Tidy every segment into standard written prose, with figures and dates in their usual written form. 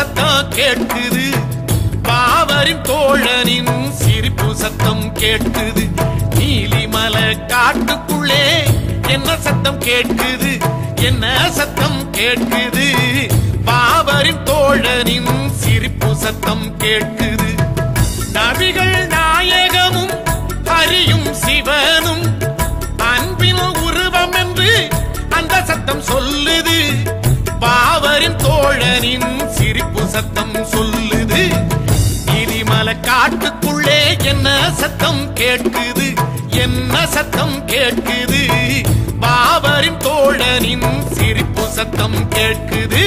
சத்தம் கேட்குது பாவரின் தோழனின் சிரிப்பு சத்தம் கேட்குது நீலிமலை காட்டுக்குள்ளே என்ன சத்தம் கேட்குது என்ன சத்தம் கேட்குது பாவரின் தோழனின் சிரிப்பு சத்தம் கேட்குது நபிகள் நாயகமும் ஹரியும் சிவனும் அன்பின் உருவம் என்று அந்த சத்தம் சொல்லுது பாவரின் தோழனின் சிரிப்பு சத்தம் சொல்லுது நீலிமலை காட்டுக்குள்ளே என்ன சத்தம் கேட்குது என்ன சத்தம் கேட்குது பாவரின் தோழனின் சிரிப்பு சத்தம் கேட்குது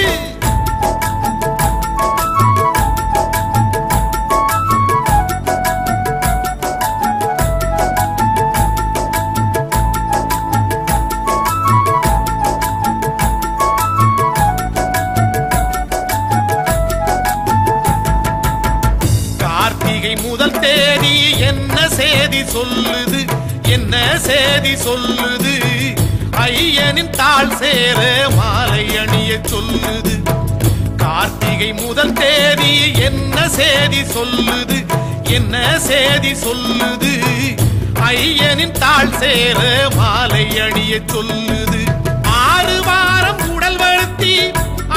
முதல் தேதி என்ன செய்தி சொல்லுது என்ன செய்தி சொல்லுது ஐயனின் தாள் சேர மாலை அணிய சொல்லுது கார்த்திகை முதல் தேதி என்ன செய்தி சொல்லுது என்ன செய்தி சொல்லுது ஐயனின் தாள் சேர மாலை அணிய சொல்லுது 6 வாரம் உடல் வருத்தி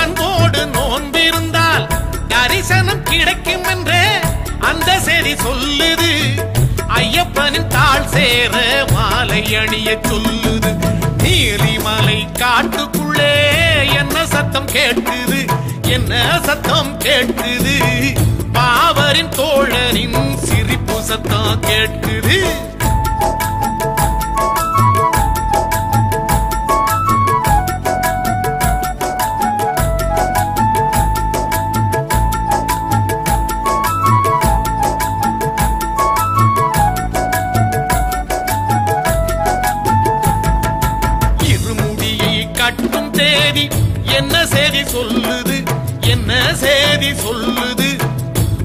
அன்போடு நோன்பிருந்தால் தரிசனம் கிடைக்கும் என்றே அந்த செய்தி சொல்லுது ஐயப்பனின் தாள் சேர மாலை அணிய சொல்லுது நீலிமலை காட்டுக்குள்ளே என்ன சத்தம் கேட்குது என்ன சத்தம் கேட்குது பாவரின் தோழனின் சிரிப்பு சத்தம் கேட்குது என்ன செய்தி சொல்லுது என்ன செய்தி சொல்லுது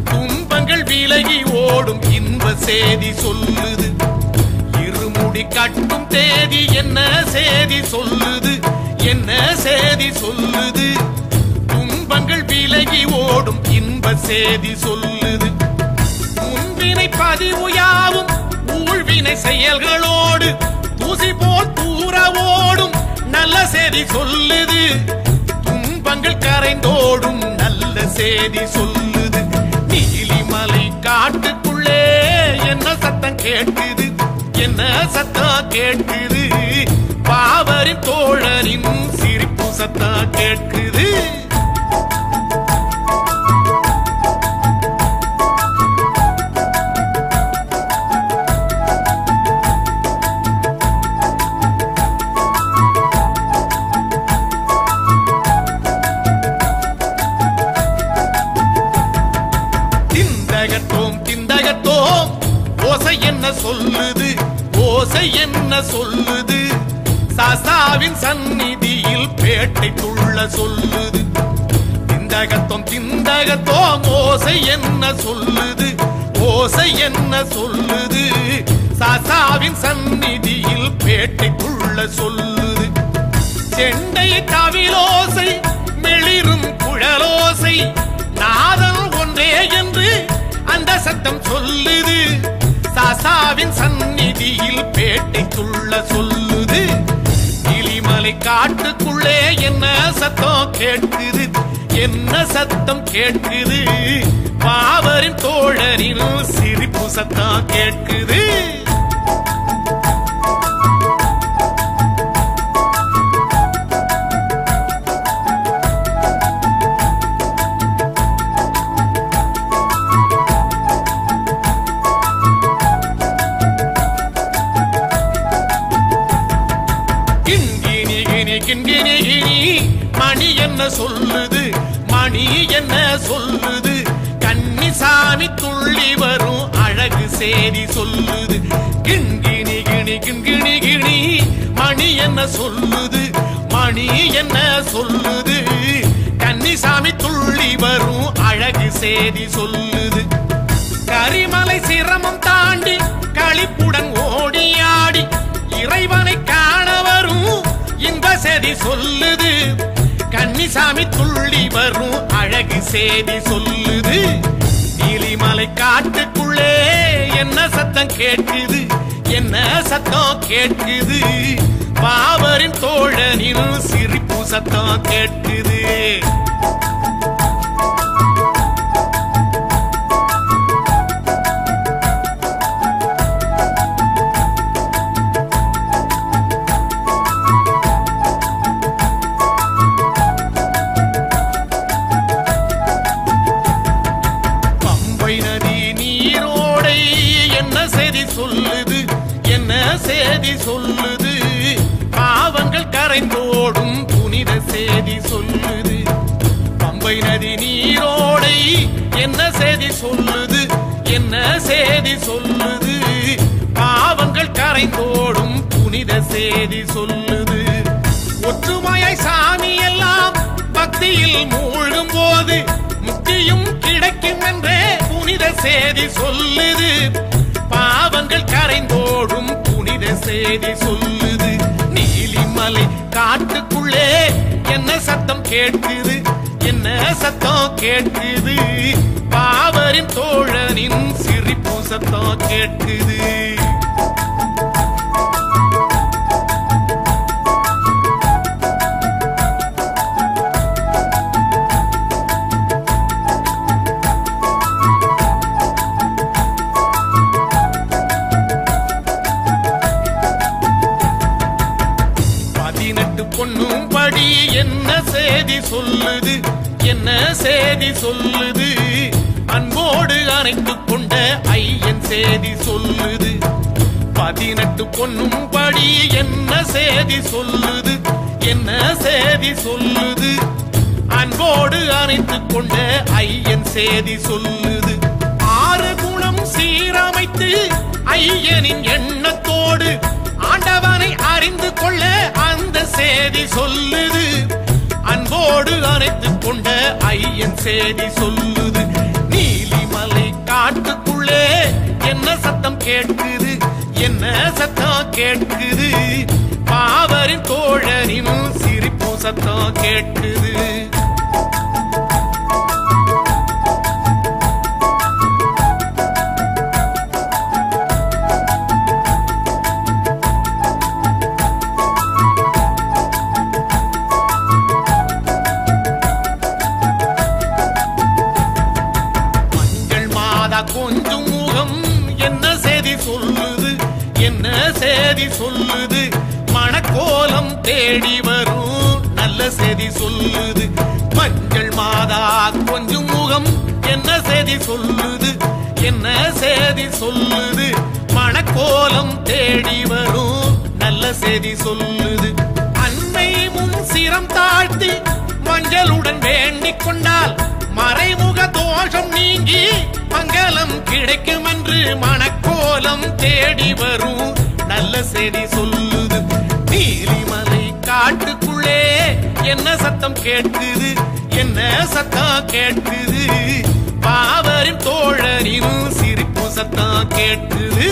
துன்பங்கள் விலகி ஓடும் இன்ப செய்தி சொல்லுது இருமுடி கட்டும் தேதி என்ன செய்தி சொல்லுது என்ன செய்தி சொல்லுது துன்பங்கள் விலகி ஓடும் இன்ப செய்தி சொல்லுது முன்வினை பதிவு யாவும் ஊழ்வினை செயல்களோடு தூசி போல் தூர ஓடும் நல்ல செய்தி சொல்லுது துன்பங்கள் கரைந்தோடும் நல்ல செய்தி சொல்லுது நீலிமலை காட்டுக்குள்ளே என்ன சத்தம் கேட்குது என்ன சத்தம் கேட்குது பாவரின் தோழனின் சிரிப்பு சத்தம் கேட்குது ஓசை என்ன சொல்லுது ஓசை என்ன சொல்லுது சாசாவின் சந்நிதியில் பேட்டை துள்ள சொல்லுது திந்தகத்தோம் திந்தகத்தோம் ஓசை என்ன சொல்லுது ஓசை என்ன சொல்லுது சாசாவின் சந்நிதியில் பேட்டை துள்ள சொல்லுது செண்டை தவிலோசை மெளிரும் குழலோசை நாதம் ஒன்றே என்று அந்த சத்தம் சொல்லுது சாசாவின் சந்நிதியில் பேட்டை துள்ள சொல்லுது நீலிமலை காட்டுக்குள்ளே என்ன சத்தம் கேட்குது என்ன சத்தம் கேட்குது பாவரின் தோழனின் சிரிப்பு சத்தம் கேட்குது மணி என்ன சொல்லுது மணி என்ன சொல்லுது கன்னிசாமி துள்ளி வரும் அழகு செய்தி சொல்லுது கிண்கிணி கிணி கிண்கிணி கிணி மணி என்ன சொல்லுது மணி என்ன சொல்லுது கன்னிசாமி துள்ளி வரும் அழகு செய்தி சொல்லுது கரிமலை சிரமம் தாண்டி களிப்புடன் ஓடியாடி இறைவனை காண வரும் இன்ப செய்தி சொல்லுது கன்னிசாமி துள்ளி வரும் அழகு செய்தி சொல்லுது. நீலிமலை காட்டுக்குள்ளே என்ன சத்தம் கேட்குது, என்ன சத்தம் கேட்குது, பாவரின் தோழனின் சிரிப்பு சத்தம் கேட்குது. சொல்லுது என்ன செய்தி சொல்லுது, பாவங்கள் கரைந்தோடும் புனித செய்தி சொல்லுது. பம்பை நதி நீரோடை என்ன செய்தி சொல்லுது, என்ன செய்தி சொல்லுது, பாவங்கள் கரைந்தோடும் புனித செய்தி சொல்லுது. ஒற்றுமையாய் சாமி எல்லாம் பக்தியில் மூழ்கும் போது முக்தியும் கிடைக்கும் என்றே புனித செய்தி சொல்லுது. பாவங்கள் கரைந்தோடும் புனித செய்தி சொல்லுது. நீலிமலை காட்டுக்குள்ளே என்ன சத்தம் கேட்குது, என்ன சத்தம் கேட்குது, பாவரின் தோழனின் சிரிப்பு சத்தம் கேட்குது. பொன்னும் படி என்ன செய்தி சொல்லுது, என்ன செய்தி சொல்லுது, அன்போடு அணைத்துக் கொண்ட ஐயன் செய்தி சொல்லுது. 18 பொன்னும் படி என்ன செய்தி சொல்லுது, என்ன செய்தி சொல்லுது, அன்போடு அணைத்துக் கொண்ட ஐயன் செய்தி சொல்லுது. 6 குணம் சீரமைத்து ஐயனின் எண்ணத்தோடு ஆண்டவனை அறிந்து கொள்ள அந்த செய்தி சொல்லுது. அன்போடு அணைத்துக் கொண்ட ஐயன் செய்தி சொல்லுது. நீலிமலை காட்டுக்குள்ளே என்ன சத்தம் கேட்குது, என்ன சத்தம் கேட்குது, பாவரின் தோழனின் சிரிப்பு சத்தம் கேட்குது. கொஞ்சம் முகம் என்ன செய்தி சொல்லுது, என்ன செய்தி சொல்லுது, மணக்கோலம் தேடி வரும் நல்ல செய்தி சொல்லுது. மஞ்சள் மாதா கொஞ்சம் முகம் என்ன செய்தி சொல்லுது, என்ன செய்தி சொல்லுது, மணக்கோலம் தேடி வரும் நல்ல செய்தி சொல்லுது. அன்னை முன் சிரம் தாழ்த்தி மஞ்சளுடன் வேண்டிக் கொண்டால் மறைமுக தோஷம் நீங்கி மங்களம் கிடைக்கும் என்று மணக்கோலம் தேடி வரும் நல்ல செய்தி சொல்லுது. நீலிமலை காட்டுக்குள்ளே என்ன சத்தம் கேட்குது, என்ன சத்தம் கேட்குது, பாவரின் தோழனின் சிரிப்பு சத்தம் கேட்குது.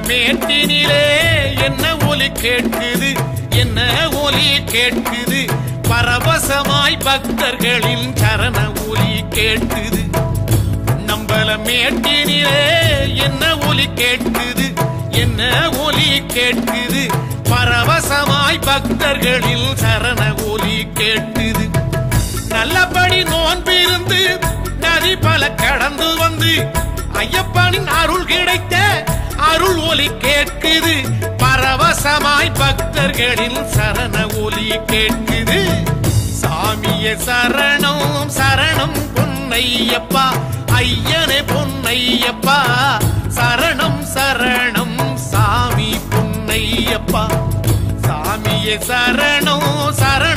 மேட்டினிலே என்ன ஒலி கேட்குது, என்ன ஒலி கேட்குது, பரவசமாய் பக்தர்களின் சரண ஒலி கேட்குது. நம்பல மேட்டினிலே என்ன ஒலி கேட்குது, என்ன ஒலி கேட்குது, பரவசமாய் பக்தர்களின் சரண ஒலி கேட்குது. நல்லபடி நோன்பிருந்து நதி பல கடந்து வந்து ஐயப்பனின் அருள் கிடைத்த அருள் ஒலி கேட்குது. பரவசமாய் பக்தர்களின் சரண ஒலி கேட்குது. சாமியே சரணம் சரணம் பொன்னையப்பா, ஐயனே பொன்னையப்பா, சரணம் சரணம் சாமி பொன்னையப்பா. சாமியே சரணம் சரணம்